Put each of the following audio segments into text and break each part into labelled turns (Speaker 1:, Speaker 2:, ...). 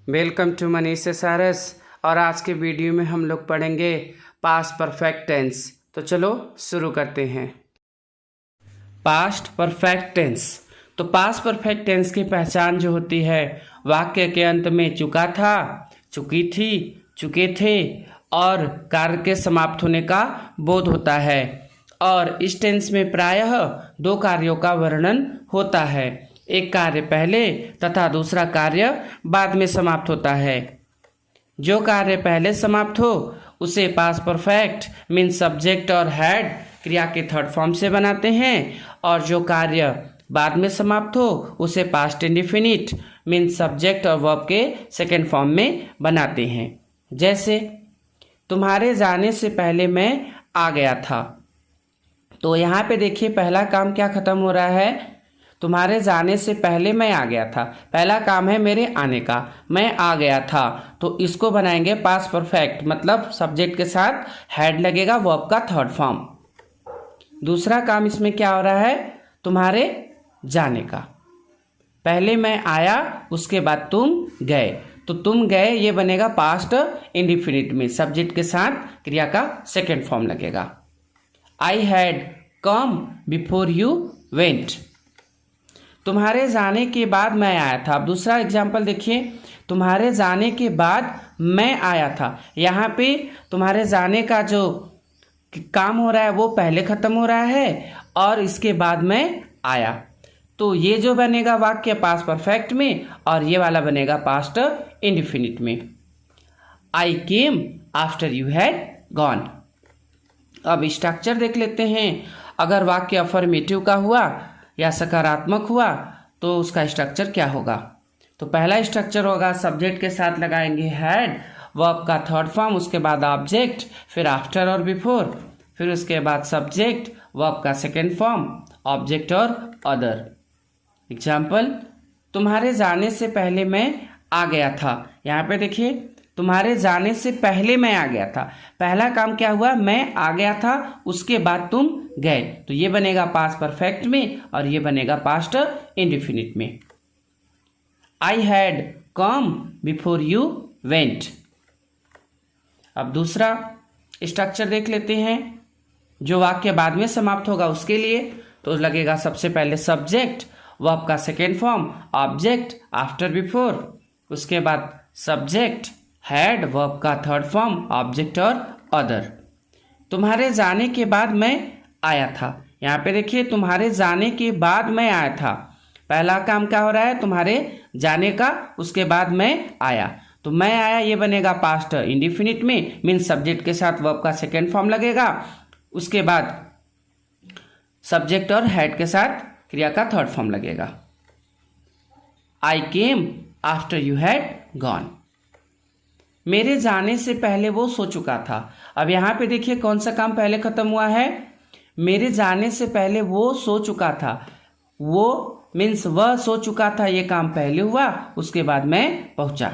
Speaker 1: Welcome to Manish SRS. और आज के वीडियो में हम लोग पढ़ेंगे पास्ट परफेक्ट टेंस। तो चलो शुरू करते हैं। Past perfect tense. तो पास्ट परफेक्ट टेंस की पहचान जो होती है, वाक्य के अंत में चुका था, चुकी थी, चुके थे और कार्य के समाप्त होने का बोध होता है। और इस टेंस में प्रायः दो कार्यों का वर्णन होता है, एक कार्य पहले तथा दूसरा कार्य बाद में समाप्त होता है। जो कार्य पहले समाप्त हो उसे पास्ट परफेक्ट मीन सब्जेक्ट और हैड क्रिया के थर्ड फॉर्म से बनाते हैं, और जो कार्य बाद में समाप्त हो उसे पास्ट इंडेफिनिट मीन सब्जेक्ट और वर्ब के सेकेंड फॉर्म में बनाते हैं। जैसे तुम्हारे जाने से पहले मैं आ गया था। तो यहाँ पे देखिए पहला काम क्या खत्म हो रहा है, तुम्हारे जाने से पहले मैं आ गया था। पहला काम है मेरे आने का, मैं आ गया था, तो इसको बनाएंगे पास्ट परफेक्ट, मतलब सब्जेक्ट के साथ हैड लगेगा, वर्ब का थर्ड फॉर्म। दूसरा काम इसमें क्या हो रहा है, तुम्हारे जाने का, पहले मैं आया उसके बाद तुम गए, तो तुम गए ये बनेगा पास्ट इंडेफिनिट में सब्जेक्ट के साथ क्रिया का सेकेंड फॉर्म लगेगा। I had come before you went. तुम्हारे जाने के बाद मैं आया था। अब दूसरा एग्जाम्पल देखिए, तुम्हारे जाने के बाद मैं आया था। यहाँ पे तुम्हारे जाने का जो काम हो रहा है वो पहले खत्म हो रहा है और इसके बाद मैं आया, तो ये जो बनेगा वाक्य पास्ट परफेक्ट में और ये वाला बनेगा पास्ट इंडेफिनिट में। I came after you had gone. अब स्ट्रक्चर देख लेते हैं। अगर वाक्य अफर्मेटिव का हुआ या सकारात्मक हुआ तो उसका स्ट्रक्चर क्या होगा। तो पहला स्ट्रक्चर होगा सब्जेक्ट के साथ लगाएंगे हैड, वर्ब का थर्ड फॉर्म, उसके बाद ऑब्जेक्ट, फिर आफ्टर और बिफोर, फिर उसके बाद सब्जेक्ट, वर्ब का सेकेंड फॉर्म, ऑब्जेक्ट और अदर। एग्जाम्पल, तुम्हारे जाने से पहले मैं आ गया था। यहाँ पे देखिए तुम्हारे जाने से पहले मैं आ गया था। पहला काम क्या हुआ, मैं आ गया था, उसके बाद तुम गए, तो ये बनेगा पास्ट परफेक्ट में और ये बनेगा पास्ट इंडेफिनिट में। I had come before you went. अब दूसरा स्ट्रक्चर देख लेते हैं, जो वाक्य बाद में समाप्त होगा उसके लिए। तो लगेगा सबसे पहले सब्जेक्ट, वर्ब का second form, object, after before, उसके बाद सब्जेक्ट, हैड, वर्ब का थर्ड फॉर्म, ऑब्जेक्ट और अदर। तुम्हारे जाने के बाद मैं आया था। यहाँ पे देखिए तुम्हारे जाने के बाद मैं आया था। पहला काम क्या हो रहा है, तुम्हारे जाने का, उसके बाद मैं आया, तो मैं आया ये बनेगा पास्ट इंडेफिनिट में मीन सब्जेक्ट के साथ वर्ब का सेकेंड फॉर्म लगेगा, उसके बाद सब्जेक्ट और हैड के साथ क्रिया का थर्ड फॉर्म लगेगा। I came after you had gone. मेरे जाने से पहले वो सो चुका था। अब यहाँ पे देखिए कौन सा काम पहले खत्म हुआ है, मेरे जाने से पहले वो सो चुका था। वो मीन्स वह सो चुका था, ये काम पहले हुआ, उसके बाद मैं पहुंचा।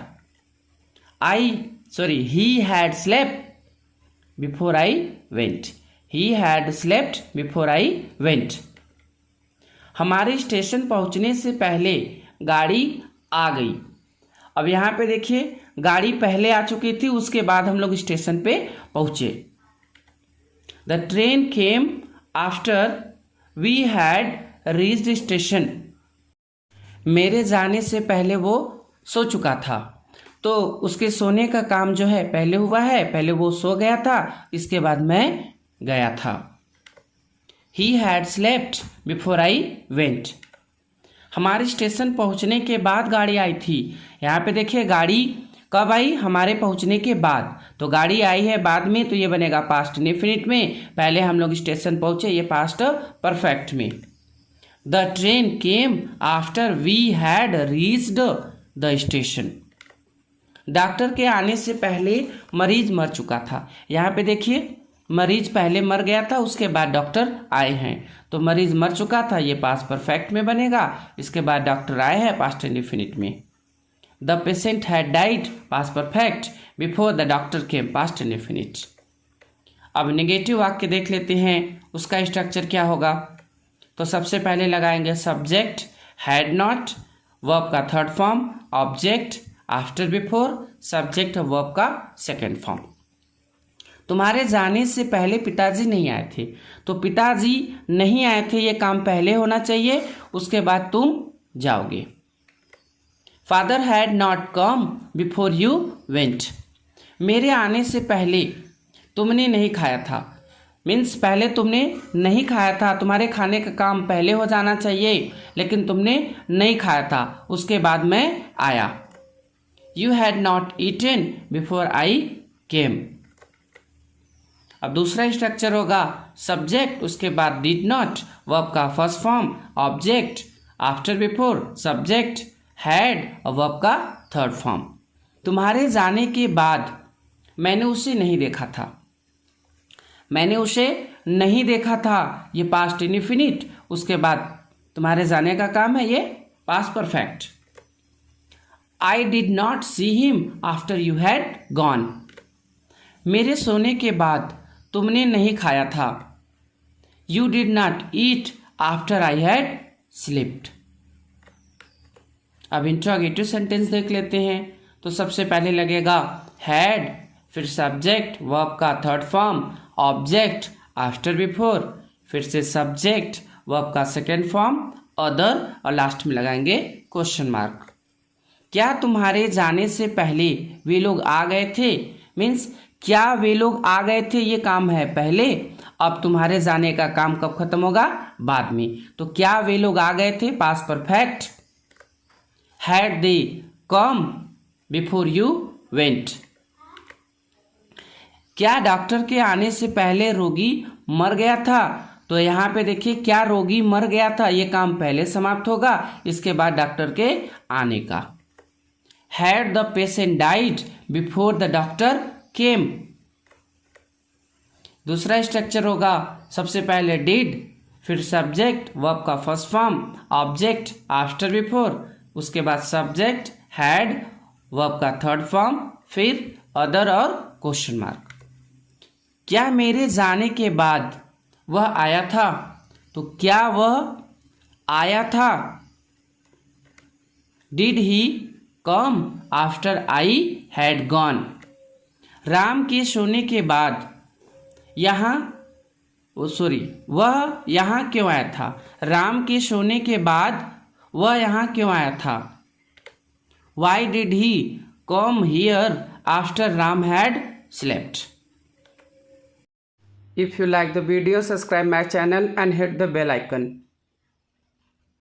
Speaker 1: He had slept before I went. He had slept before I went. हमारे स्टेशन पहुंचने से पहले गाड़ी आ गई। अब यहाँ पे देखिए गाड़ी पहले आ चुकी थी, उसके बाद हम लोग स्टेशन पे पहुंचे। The train came after we had reached station. मेरे जाने से पहले वो सो चुका था, तो उसके सोने का काम जो है पहले हुआ है, पहले वो सो गया था, इसके बाद मैं गया था। He had slept before I went. हमारे स्टेशन पहुंचने के बाद गाड़ी आई थी। यहाँ पे देखिए गाड़ी कब आई, हमारे पहुंचने के बाद, तो गाड़ी आई है बाद में, तो ये बनेगा पास्ट इंडेफिनिट में। पहले हम लोग स्टेशन पहुंचे, ये पास्ट परफेक्ट में। The train came after we had reached the station. Doctor के आने से पहले मरीज मर चुका था। यहाँ पे देखिए मरीज पहले मर गया था, उसके बाद डॉक्टर आए हैं, तो मरीज मर चुका था ये पास्ट परफेक्ट में बनेगा, इसके बाद डॉक्टर आए हैं पास्ट इंडेफिनिट में। The patient had died past perfect before the doctor came past indefinite. अब नेगेटिव वाक्य देख लेते हैं, उसका स्ट्रक्चर क्या होगा। तो सबसे पहले लगाएंगे सब्जेक्ट हैड नॉट, वर्ब का third form, object, after before subject verb का सेकेंड फॉर्म। तुम्हारे जाने से पहले पिताजी नहीं आए थे, तो पिताजी नहीं आए थे ये काम पहले होना चाहिए, उसके बाद तुम जाओगे। Father had not come before you went. मेरे आने से पहले तुमने नहीं खाया था, मीन्स पहले तुमने नहीं खाया था, तुम्हारे खाने का काम पहले हो जाना चाहिए, लेकिन तुमने नहीं खाया था, उसके बाद मैं आया। You had not eaten before I came. अब दूसरा स्ट्रक्चर होगा सब्जेक्ट, उसके बाद डिड नॉट, वर्ब का first form, object, after before subject, had और वर्ब का थर्ड फॉर्म। तुम्हारे जाने के बाद मैंने उसे नहीं देखा था, मैंने उसे नहीं देखा था, ये पास्ट इंडेफिनिट, उसके बाद तुम्हारे जाने का काम है ये past perfect. I did not see him after you had gone. मेरे सोने के बाद तुमने नहीं खाया था। You did not eat after I had slipped. अब इंट्रोगेटिव सेंटेंस देख लेते हैं। तो सबसे पहले लगेगा हैड, फिर सब्जेक्ट, वर्ब का third form, object, after before, फिर से सब्जेक्ट, वर्ब का सेकेंड फॉर्म, अदर और लास्ट में लगाएंगे क्वेश्चन मार्क। क्या तुम्हारे जाने से पहले वे लोग आ गए थे, मीन्स क्या वे लोग आ गए थे ये काम है पहले, अब तुम्हारे जाने का काम कब खत्म होगा, बाद में। तो क्या वे लोग आ गए थे, past perfect. Had they come before you went. क्या डॉक्टर के आने से पहले रोगी मर गया था, तो यहाँ पे देखिए क्या रोगी मर गया था, ये काम पहले समाप्त होगा, इसके बाद डॉक्टर के आने का। Had the patient died before the doctor केम। दूसरा स्ट्रक्चर होगा सबसे पहले डिड, फिर सब्जेक्ट, वर्ब का first form, object, after before, उसके बाद सब्जेक्ट, हैड, वर्ब का थर्ड फॉर्म, फिर अदर और क्वेश्चन मार्क। क्या मेरे जाने के बाद वह आया था, तो क्या वह आया था। Did he come after I had gone. Ram के सोने के बाद वह यहाँ क्यों आया था। राम के सोने के बाद वह यहाँ क्यों आया था। Why did he come here after Ram had slept. If you like the video, subscribe my channel and hit the bell icon.